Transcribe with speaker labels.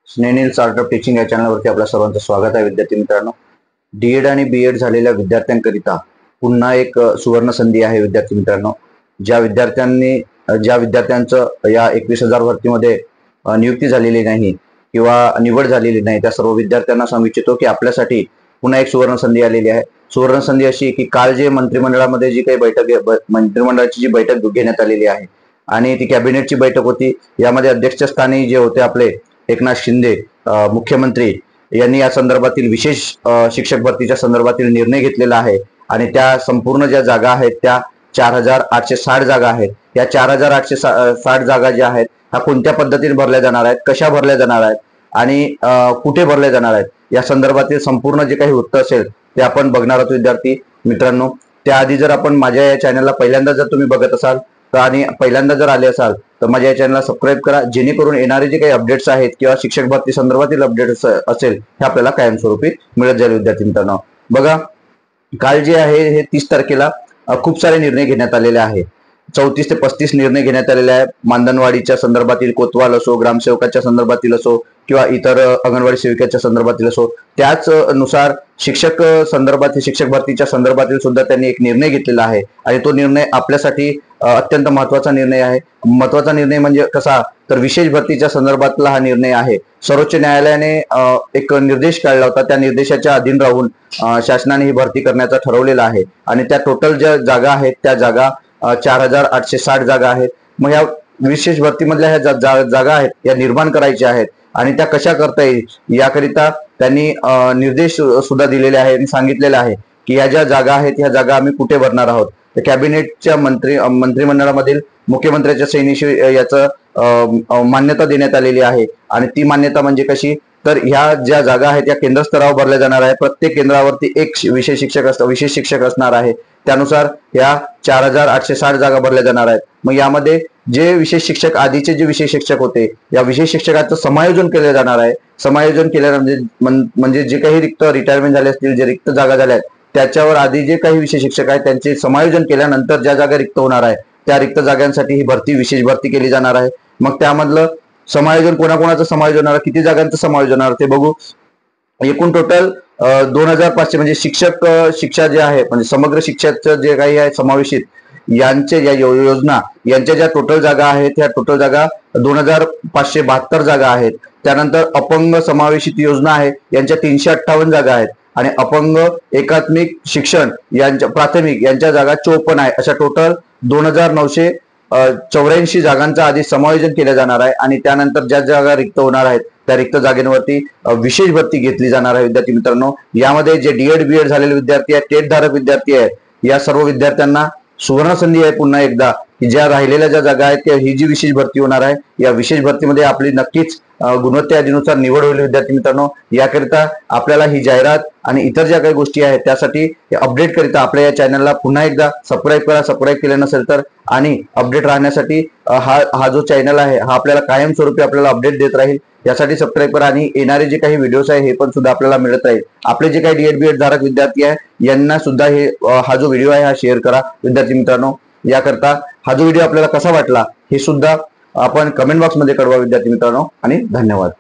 Speaker 1: स्नेनिल startup teaching या चॅनलवरती आपल्या सर्वांचं स्वागत आहे. विद्यार्थी मित्रांनो, डीएड आणि बीएड झालेल्या विद्यार्थ्यांकरिता पुन्हा एक सुवर्ण संधी आहे. विद्यार्थी मित्रांनो, ज्या विद्यार्थ्यांचं या 21,000 भरतीमध्ये नियुक्ती झालेली नाही किंवा निवड झालेली नाही, त्या सर्व विद्यार्थ्यांना सांगू इच्छितो की आपल्यासाठी पुन्हा एक सुवर्ण संधी आलेली आहे. सुवर्ण संधी अशी की काल जे मंत्रिमंडळामध्ये जी काही मंत्रिमंडळाची जी बैठक घेण्यात आलेली आहे आणि ती कॅबिनेटची बैठक होती. यामध्ये अध्यक्षस्थानी जे होते आपले एकनाथ शिंदे मुख्यमंत्री यांनी या संदर्भातील विशेष शिक्षक भरतीच्या संदर्भातील निर्णय घेतलेला आहे आणि त्या संपूर्ण ज्या जागा आहेत त्या 4,860 जागा आहेत. या 4,860 जागा ज्या आहेत ह्या कोणत्या पद्धतीने भरल्या जाणार आहेत, कशा भरल्या जाणार आहेत आणि कुठे भरल्या जाणार आहेत या संदर्भातील संपूर्ण जे काही वृत्त असेल ते आपण बघणार आहोत. विद्यार्थी मित्रांनो, त्याआधी जर आपण माझ्या या चॅनलला पहिल्यांदा जर तुम्ही बघत असाल तर आणि पहिल्यांदा जर आले असाल तर माझ्या या चॅनलला सबस्क्राईब करा, जेणेकरून येणारे जे काही अपडेट्स आहेत किंवा शिक्षक भरती संदर्भातील अपडेट्स असेल हे आपल्याला कायमस्वरूपी मिळत जाईल. विद्यार्थी मित्रांनो, बघा, काल जे आहे हे 30 तारखेला खूप सारे निर्णय घेण्यात आलेले आहे. 34 ते 35 निर्णय घेण्यात आलेले आहे. मानधनवाढीच्या संदर्भातील, कोतवाल असो, ग्रामसेवकाच्या संदर्भातील असो किंवा इतर अंगणवाडी सेविकाच्या संदर्भातील असो, त्याच नुसार शिक्षक भरतीच्या संदर्भातील सुद्धा त्यांनी एक निर्णय घेतलेला आहे आणि तो निर्णय आपल्यासाठी अत्यंत महत्वाचा निर्णय आहे. महत्वाचा निर्णय म्हणजे कसा, तर विशेष भरतीच्या संदर्भातला हा निर्णय आहे. सर्वोच्च न्यायालयाने एक निर्देश काढला होता, त्या निर्देशाच्या अधीन राहून शासनाने ही भरती करण्याचा ठरवलेला आहे आणि त्या टोटल ज्या जागा आहेत त्या जागा 4,860 जागा आहेत. मग या विशेष भरतीमधल्या ह्या जागा आहेत या निर्माण करायच्या आहेत आणि त्या कशा करता येईल याकरिता त्यांनी निर्देश सुद्धा दिलेले आहे आणि सांगितलेले आहे की या ज्या जागा आहेत ह्या जागा आम्ही कुठे भरणार आहोत. तर कॅबिनेटच्या मंत्रिमंडळामधील मुख्यमंत्र्यांच्या सैनिशी याचं मान्यता देण्यात आलेली आहे आणि ती मान्यता म्हणजे कशी, तर ह्या ज्या जागा आहेत या केंद्र स्तरावर भरल्या जाणार आहे. प्रत्येक केंद्रावरती एक विशेष शिक्षक असणार आहे. त्यानुसार या 4,860 जागा भरल्या जाणार आहेत. मग यामध्ये जे विशेष शिक्षक, आधीचे जे विशेष शिक्षक होते, या विशेष शिक्षकाचं समायोजन केलं जाणार आहे. समायोजन म्हणजे जे काही रिक्त रिटायरमेंट झाले असतील, जे रिक्त जागा झाल्या आहेत त्याच्यावर आधी जे काही विशेष शिक्षक आहेत त्यांचे समायोजन केल्यानंतर ज्या जागा रिक्त होणार आहे त्या रिक्त जागांसाठी ही विशेष भरती केली जाणार आहे. मग त्यामधलं समायोजन कोणाकोणाचं समायोजन होणार, किती जागांचं समायोजन होणार ते बघू. एकूण टोटल 2,500 म्हणजे शिक्षा जे आहे, म्हणजे समग्र शिक्षाचं जे काही आहे समावेशित यांचे या योजना यांच्या ज्या टोटल जागा आहेत त्या टोटल जागा 2,572 जागा आहेत. त्यानंतर अपंग समावेशित योजना आहे यांच्या 358 जागा आहेत आणि अपंग एकात्मिक शिक्षण यांच्या प्राथमिक यांच्या जागा 54 आहे. अशा टोटल 2,984 जागांचा आधी समायोजन केलं जाणार आहे आणि त्यानंतर ज्या जागा रिक्त होणार आहेत त्या रिक्त जागेवरती विशेष भरती घेतली जाणार आहे. विद्यार्थी मित्रांनो, यामध्ये जे डीएड बीएड झालेले विद्यार्थी आहेत, टेट धारक विद्यार्थी आहेत, या सर्व विद्यार्थ्यांना सुवर्ण संधी आहे पुन्हा एकदा की ज्या राहिलेल्या ज्या जागा आहेत त्या ही जी विशेष भरती होणार आहे या विशेष भरतीमध्ये आपली नक्कीच गुणवत्ता यादीनुसार निवड होईल. विद्यार्थी मित्रांनो, याकरिता आपल्याला ही जाहिरात आणि इतर ज्या काही गोष्टी आहेत त्यासाठी अपडेट करिता आपल्या या चॅनलला पुन्हा एकदा सबस्क्राईब करा, सबस्क्राईब केलं नसेल तर, आणि अपडेट राहण्यासाठी हा जो चॅनल आहे हा आपल्याला कायमस्वरूपी आपल्याला अपडेट देत राहील. यासाठी सबस्क्राईब करा आणि येणारे जे काही व्हिडिओज आहे हे पण सुद्धा आपल्याला मिळत राहील. आपले जे काही डीएड बीएड धारक विद्यार्थी आहे यांना सुद्धा हा जो व्हिडिओ आहे हा शेअर करा. विद्यार्थी मित्रांनो, याकरता हा जो व्हिडिओ आपल्याला कसा वाटला हे सुद्धा आपण कमेंट बॉक्समध्ये कळवा. विद्यार्थी मित्रांनो, आणि धन्यवाद.